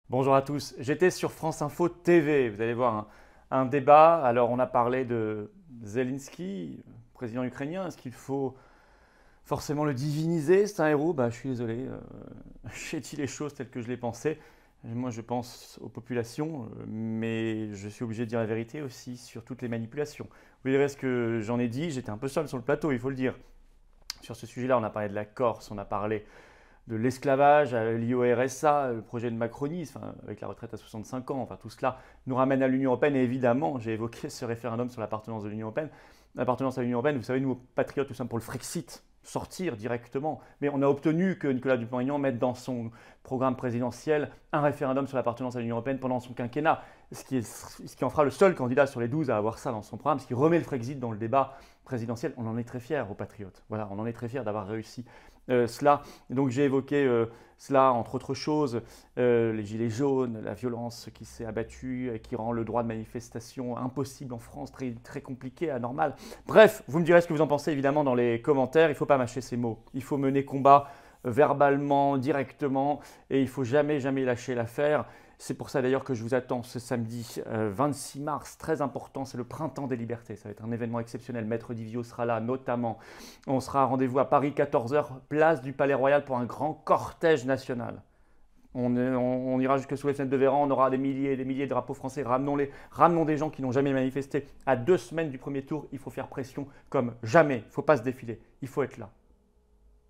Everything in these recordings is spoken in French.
Bonjour à tous, j'étais sur France Info TV, vous allez voir un débat. Alors on a parlé de Zelensky, président ukrainien. Est-ce qu'il faut forcément le diviniser? C'est un héros? Je suis désolé, j'ai dit les choses telles que je les pensais. Moi je pense aux populations, mais je suis obligé de dire la vérité aussi sur toutes les manipulations. Vous verrez ce que j'en ai dit, j'étais un peu seul sur le plateau, il faut le dire. Sur ce sujet-là, on a parlé de la Corse, on a parlé de l'esclavage lié au RSA, le projet de macronisme, avec la retraite à 65 ans, tout cela nous ramène à l'Union européenne. Et évidemment, j'ai évoqué ce référendum sur l'appartenance de l'Union européenne. L'appartenance à l'Union européenne, vous savez, nous, patriotes, nous sommes pour le Frexit, sortir directement. Mais on a obtenu que Nicolas Dupont-Aignan mette dans son programme présidentiel un référendum sur l'appartenance à l'Union européenne pendant son quinquennat, ce qui en fera le seul candidat sur les 12 à avoir ça dans son programme, ce qui remet le Frexit dans le débat présidentiel. On en est très fiers aux patriotes. Voilà, on en est très fiers d'avoir réussi cela. Et donc j'ai évoqué cela, entre autres choses, les gilets jaunes, la violence qui s'est abattue et qui rend le droit de manifestation impossible en France, très, très compliqué, anormal. Bref, vous me direz ce que vous en pensez évidemment dans les commentaires. Il ne faut pas mâcher ces mots. Il faut mener combat verbalement, directement, et il ne faut jamais, jamais lâcher l'affaire. C'est pour ça d'ailleurs que je vous attends ce samedi 26 mars, très important, c'est le printemps des libertés. Ça va être un événement exceptionnel. Maître Divio sera là notamment. On sera à rendez-vous à Paris, 14h, place du Palais Royal pour un grand cortège national. On ira jusque sous les fenêtres de Véran, on aura des milliers et des milliers de drapeaux français. Ramenons-les, ramenons des gens qui n'ont jamais manifesté. À 2 semaines du premier tour, il faut faire pression comme jamais. Il ne faut pas se défiler, il faut être là.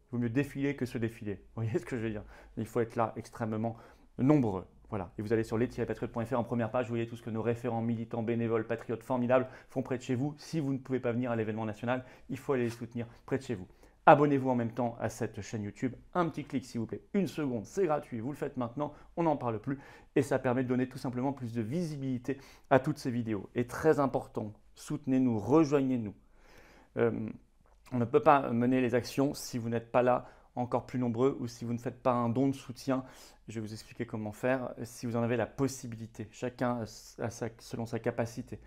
Il vaut mieux défiler que se défiler. Vous voyez ce que je veux dire? Il faut être là extrêmement nombreux. Voilà, et vous allez sur les-patriotes.fr en première page, vous voyez tout ce que nos référents, militants, bénévoles, patriotes formidables font près de chez vous. Si vous ne pouvez pas venir à l'événement national, il faut aller les soutenir près de chez vous. Abonnez-vous en même temps à cette chaîne YouTube. Un petit clic s'il vous plaît, 1 seconde, c'est gratuit, vous le faites maintenant, on n'en parle plus. Et ça permet de donner tout simplement plus de visibilité à toutes ces vidéos. Et très important, soutenez-nous, rejoignez-nous. On ne peut pas mener les actions si vous n'êtes pas là encore plus nombreux ou si vous ne faites pas un don de soutien. Je vais vous expliquer comment faire si vous en avez la possibilité, chacun selon sa capacité.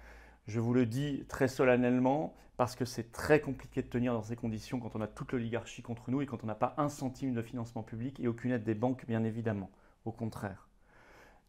Je vous le dis très solennellement parce que c'est très compliqué de tenir dans ces conditions quand on a toute l'oligarchie contre nous et quand on n'a pas un centime de financement public et aucune aide des banques, bien évidemment. Au contraire.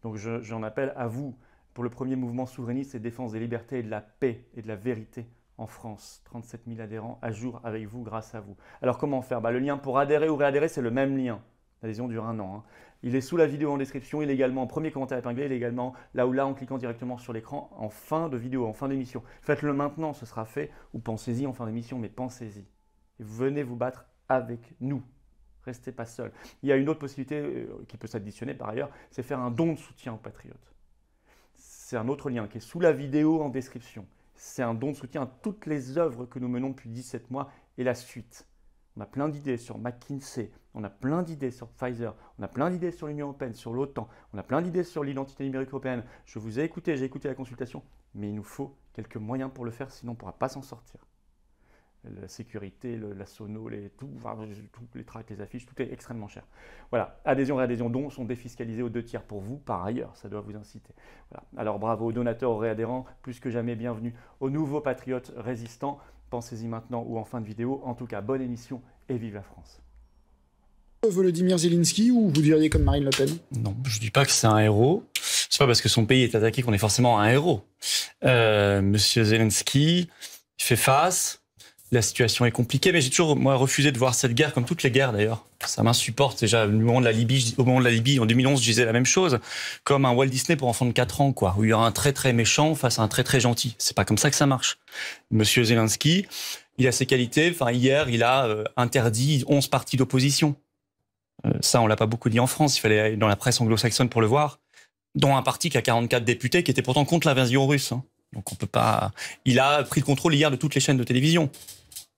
Donc j'en appelle à vous pour le premier mouvement souverainiste et défense des libertés et de la paix et de la vérité en France. 37 000 adhérents à jour avec vous, grâce à vous. Alors comment faire? Le lien pour adhérer ou réadhérer, c'est le même lien. L'adhésion dure 1 an. Il est sous la vidéo en description, il est également en premier commentaire épinglé, il est également là ou là en cliquant directement sur l'écran en fin de vidéo, en fin d'émission. Faites-le maintenant, ce sera fait, ou pensez-y en fin d'émission, mais pensez-y. Et venez vous battre avec nous. Restez pas seul. Il y a une autre possibilité qui peut s'additionner par ailleurs, c'est faire un don de soutien aux patriotes. C'est un autre lien qui est sous la vidéo en description. C'est un don de soutien à toutes les œuvres que nous menons depuis 17 mois et la suite. On a plein d'idées sur McKinsey, on a plein d'idées sur Pfizer, on a plein d'idées sur l'Union européenne, sur l'OTAN, on a plein d'idées sur l'identité numérique européenne. Je vous ai écouté, j'ai écouté la consultation, mais il nous faut quelques moyens pour le faire, sinon on ne pourra pas s'en sortir. La sécurité, la sono, tout, les tracts, les affiches, tout est extrêmement cher. Voilà, adhésion, réadhésion, dons sont défiscalisés aux 2 tiers pour vous, par ailleurs, ça doit vous inciter. Voilà. Alors bravo aux donateurs, aux réadhérents, plus que jamais bienvenue aux nouveaux patriotes résistants. Pensez-y maintenant ou en fin de vidéo. En tout cas, bonne émission et vive la France. Volodymyr Zelensky, ou vous diriez comme Marine Le Pen? Non, je dis pas que c'est un héros. C'est pas parce que son pays est attaqué qu'on est forcément un héros. Monsieur Zelensky, il fait face. La situation est compliquée, mais j'ai toujours refusé de voir cette guerre comme toutes les guerres d'ailleurs. Ça m'insupporte. Déjà au moment de la Libye, en 2011, je disais la même chose, comme un Walt Disney pour enfants de 4 ans, quoi, où il y aura un très très méchant face à un très très gentil. C'est pas comme ça que ça marche. Monsieur Zelensky, il a ses qualités. Hier, il a interdit 11 partis d'opposition. Ça, on l'a pas beaucoup dit en France. Il fallait aller dans la presse anglo-saxonne pour le voir. Dont un parti qui a 44 députés, qui était pourtant contre l'invasion russe. Donc on peut pas. Il a pris le contrôle hier de toutes les chaînes de télévision.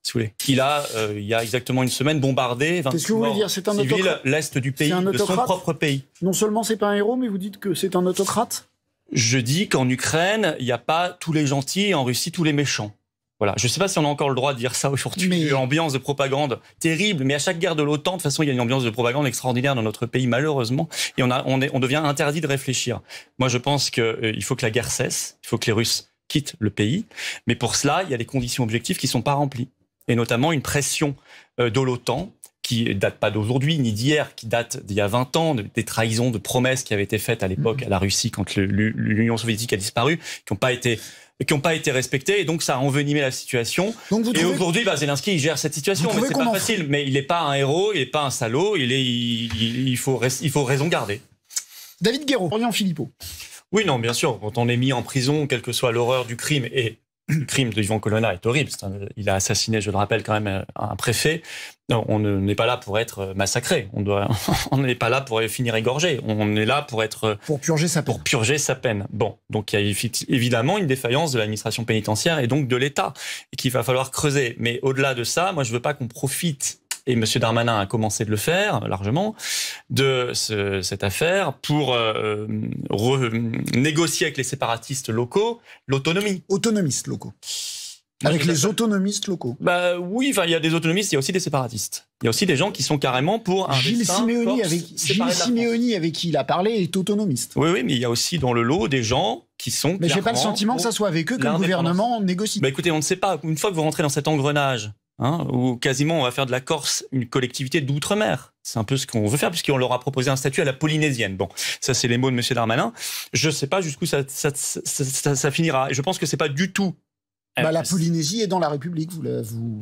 Si vous voulez. Il y a exactement 1 semaine, bombardé 26 morts civils l'est du pays, de son propre pays. Non seulement c'est pas un héros, mais vous dites que c'est un autocrate? Je dis qu'en Ukraine, il n'y a pas tous les gentils et en Russie, tous les méchants. Voilà. Je ne sais pas si on a encore le droit de dire ça aujourd'hui. Mais... Une ambiance de propagande terrible. Mais à chaque guerre de l'OTAN, de toute façon, il y a une ambiance de propagande extraordinaire dans notre pays, malheureusement. Et on devient interdit de réfléchir. Moi, je pense qu'il faut que la guerre cesse. Il faut que les Russes quittent le pays. Mais pour cela, il y a des conditions objectives qui ne sont pas remplies. Et notamment une pression de l'OTAN qui date pas d'aujourd'hui ni d'hier, qui date d'il y a 20 ans, des trahisons, de promesses qui avaient été faites à l'époque à la Russie quand l'Union soviétique a disparu, qui n'ont pas été respectées, et donc ça a envenimé la situation. Et aujourd'hui, Zelensky il gère cette situation, mais c'est pas facile. Mais il n'est pas un héros, il n'est pas un salaud, il faut raison garder. David Guéraud, Florian Philippot. Oui, non, bien sûr. Quand on est mis en prison, quelle que soit l'horreur du crime, et le crime de Yvan Colonna est horrible. Il a assassiné, je le rappelle, quand même un préfet. Non, on n'est pas là pour être massacré. On n'est pas là pour finir égorgé. On est là pour purger sa peine. Bon, donc il y a évidemment une défaillance de l'administration pénitentiaire et donc de l'État et qu'il va falloir creuser. Mais au-delà de ça, moi je veux pas qu'on profite. Et M. Darmanin a commencé de le faire largement, de cette affaire pour négocier avec les séparatistes locaux l'autonomie. Autonomistes locaux. Avec les autonomistes locaux. Bah oui, enfin il y a des autonomistes, il y a aussi des séparatistes. Il y a aussi des gens qui sont carrément pour un Gilles Simeoni, avec qui il a parlé, est autonomiste. Oui, mais il y a aussi dans le lot des gens qui sont. Mais j'ai pas le sentiment que ça soit avec eux que le gouvernement négocie. Bah écoutez, on ne sait pas. Une fois que vous rentrez dans cet engrenage, où quasiment on va faire de la Corse une collectivité d'outre-mer. C'est un peu ce qu'on veut faire, puisqu'on leur a proposé un statut à la polynésienne. Bon, ça c'est les mots de M. Darmanin. Je ne sais pas jusqu'où ça finira. Et je pense que c'est pas du tout. La Polynésie est dans la République.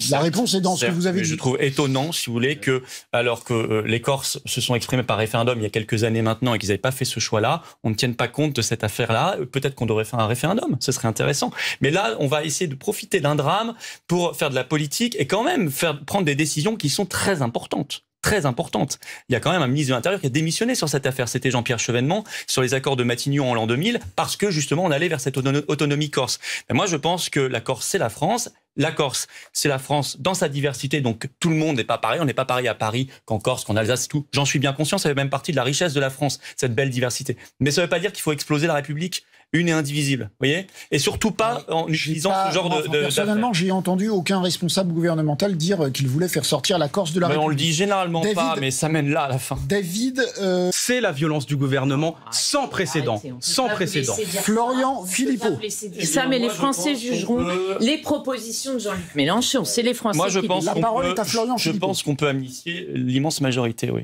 La réponse est dans ce que vous avez dit. Je trouve étonnant, si vous voulez, que alors que les Corses se sont exprimés par référendum il y a quelques années maintenant et qu'ils n'avaient pas fait ce choix-là, on ne tienne pas compte de cette affaire-là. Peut-être qu'on devrait faire un référendum, ce serait intéressant. Mais là, on va essayer de profiter d'un drame pour faire de la politique et quand même prendre des décisions qui sont très importantes. Très importante. Il y a quand même un ministre de l'Intérieur qui a démissionné sur cette affaire. C'était Jean-Pierre Chevènement sur les accords de Matignon en l'an 2000 parce que justement on allait vers cette autonomie corse. Mais moi je pense que la Corse c'est la France. La Corse, c'est la France dans sa diversité, donc tout le monde n'est pas pareil. On n'est pas pareil à Paris qu'en Corse, qu'en Alsace, tout. J'en suis bien conscient, ça fait même partie de la richesse de la France, cette belle diversité. Mais ça ne veut pas dire qu'il faut exploser la République une et indivisible, vous voyez ? Et surtout pas en utilisant ce genre de... Personnellement, j'ai entendu aucun responsable gouvernemental dire qu'il voulait faire sortir la Corse de la République. On le dit généralement pas, mais ça mène là à la fin. David... C'est la violence du gouvernement sans précédent. Sans précédent. Florian Philippot. Ça, mais les Français jugeront les propositions de Jean-Luc Mélenchon. C'est les Français qui disent. La parole est à Florian Philippot. Je pense qu'on peut amnistier l'immense majorité, oui.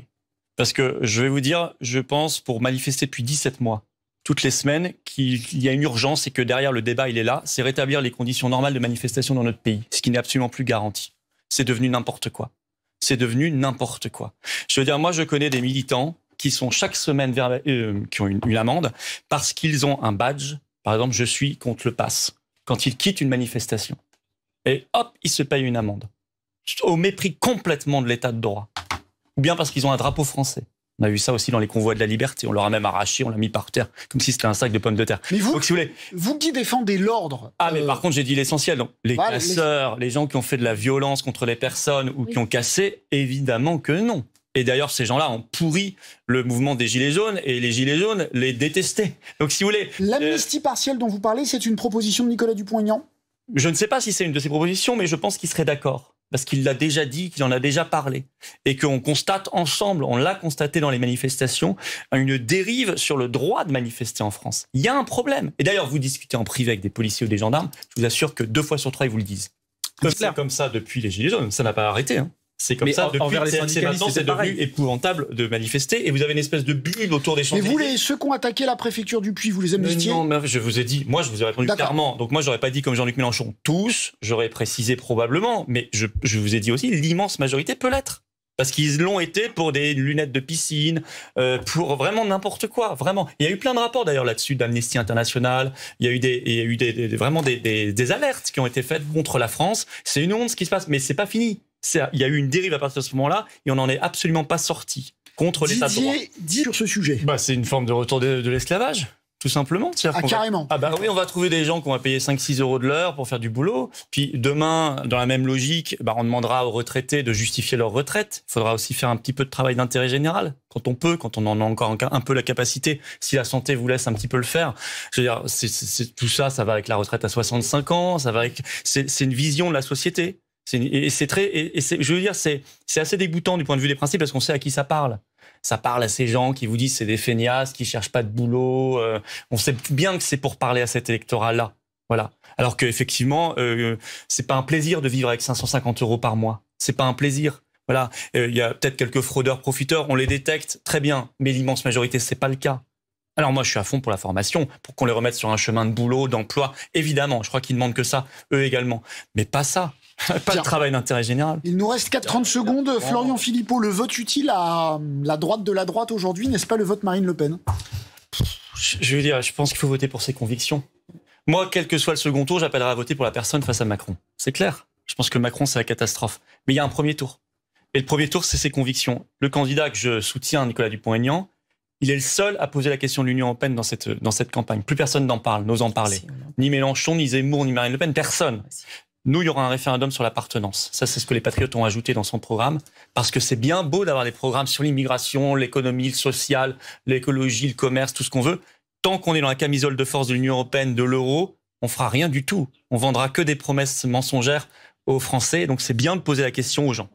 Parce que je vais vous dire, je pense, pour manifester depuis 17 mois, toutes les semaines, qu'il y a une urgence et que derrière le débat, il est là, c'est rétablir les conditions normales de manifestation dans notre pays, ce qui n'est absolument plus garanti. C'est devenu n'importe quoi. C'est devenu n'importe quoi. Je veux dire, moi, je connais des militants qui sont chaque semaine qui ont une amende parce qu'ils ont un badge. Par exemple, je suis contre le pass. Quand ils quittent une manifestation. Et hop, ils se payent une amende. Au mépris complètement de l'état de droit. Ou bien parce qu'ils ont un drapeau français. On a vu ça aussi dans les convois de la liberté. On leur a même arraché, on l'a mis par terre, comme si c'était un sac de pommes de terre. Mais vous, donc, si vous qui défendez l'ordre... mais par contre, j'ai dit l'essentiel. Donc, les casseurs, les gens qui ont fait de la violence contre les personnes ou qui ont cassé, évidemment que non. Et d'ailleurs, ces gens-là ont pourri le mouvement des Gilets jaunes et les Gilets jaunes les détestaient. Donc, si vous voulez... L'amnistie partielle dont vous parlez, c'est une proposition de Nicolas Dupont-Aignan ? Je ne sais pas si c'est une de ses propositions, mais je pense qu'il serait d'accord. Parce qu'il l'a déjà dit, qu'il en a déjà parlé. Et qu'on constate ensemble, on l'a constaté dans les manifestations, une dérive sur le droit de manifester en France. Il y a un problème. Et d'ailleurs, vous discutez en privé avec des policiers ou des gendarmes, je vous assure que 2 fois sur 3, ils vous le disent. C'est comme ça depuis les Gilets jaunes, ça n'a pas arrêté. C'est comme ça depuis envers les syndicalistes, c'est devenu épouvantable de manifester et vous avez une espèce de bulle autour des Champs-Élysées. Mais vous, ceux qui ont attaqué la préfecture du Puy, vous les amnistiez ? Non, mais je vous ai dit, moi je vous ai répondu clairement. Donc moi j'aurais pas dit comme Jean-Luc Mélenchon tous, j'aurais précisé probablement, mais je vous ai dit aussi l'immense majorité peut l'être. Parce qu'ils l'ont été pour des lunettes de piscine, pour vraiment n'importe quoi, vraiment. Il y a eu plein de rapports d'ailleurs là-dessus d'Amnesty International. Il y a eu vraiment des alertes qui ont été faites contre la France. C'est une honte ce qui se passe, mais c'est pas fini. Il y a eu une dérive à partir de ce moment-là et on n'en est absolument pas sorti contre l'état de droit. Dit sur ce sujet. C'est une forme de retour de l'esclavage. Tout simplement. Carrément. Oui, on va trouver des gens qui vont payer 5-6 euros de l'heure pour faire du boulot. Puis demain, dans la même logique, on demandera aux retraités de justifier leur retraite. Il faudra aussi faire un petit peu de travail d'intérêt général. Quand on en a encore un peu la capacité, si la santé vous laisse un petit peu le faire. Je veux dire, tout ça, ça va avec la retraite à 65 ans, c'est une vision de la société. Je veux dire, c'est assez dégoûtant du point de vue des principes parce qu'on sait à qui ça parle. Ça parle à ces gens qui vous disent c'est des feignasses, qui cherchent pas de boulot. On sait bien que c'est pour parler à cet électorat-là. Voilà. Alors qu'effectivement, c'est pas un plaisir de vivre avec 550 euros par mois. C'est pas un plaisir. Voilà, il y a peut-être quelques fraudeurs, profiteurs, on les détecte, très bien, mais l'immense majorité, c'est pas le cas. Alors moi, je suis à fond pour la formation, pour qu'on les remette sur un chemin de boulot, d'emploi. Évidemment, je crois qu'ils demandent que ça, eux également. Mais pas ça, pas le travail d'intérêt général. Il nous reste 30 secondes. Florian Philippot, le vote utile à la droite de la droite aujourd'hui, n'est-ce pas le vote Marine Le Pen? Je veux dire, je pense qu'il faut voter pour ses convictions. Moi, quel que soit le second tour, j'appellerai à voter pour la personne face à Macron. C'est clair. Je pense que Macron, c'est la catastrophe. Mais il y a un premier tour. Et le premier tour, c'est ses convictions. Le candidat que je soutiens, Nicolas Dupont-Aignan, il est le seul à poser la question de l'Union européenne dans cette campagne. Plus personne n'en parle, n'ose en parler. Ni Mélenchon, ni Zemmour, ni Marine Le Pen, personne. Nous, il y aura un référendum sur l'appartenance. Ça, c'est ce que les Patriotes ont ajouté dans son programme. Parce que c'est bien beau d'avoir des programmes sur l'immigration, l'économie, le social, l'écologie, le commerce, tout ce qu'on veut. Tant qu'on est dans la camisole de force de l'Union européenne, de l'euro, on fera rien du tout. On vendra que des promesses mensongères aux Français. Donc, c'est bien de poser la question aux gens.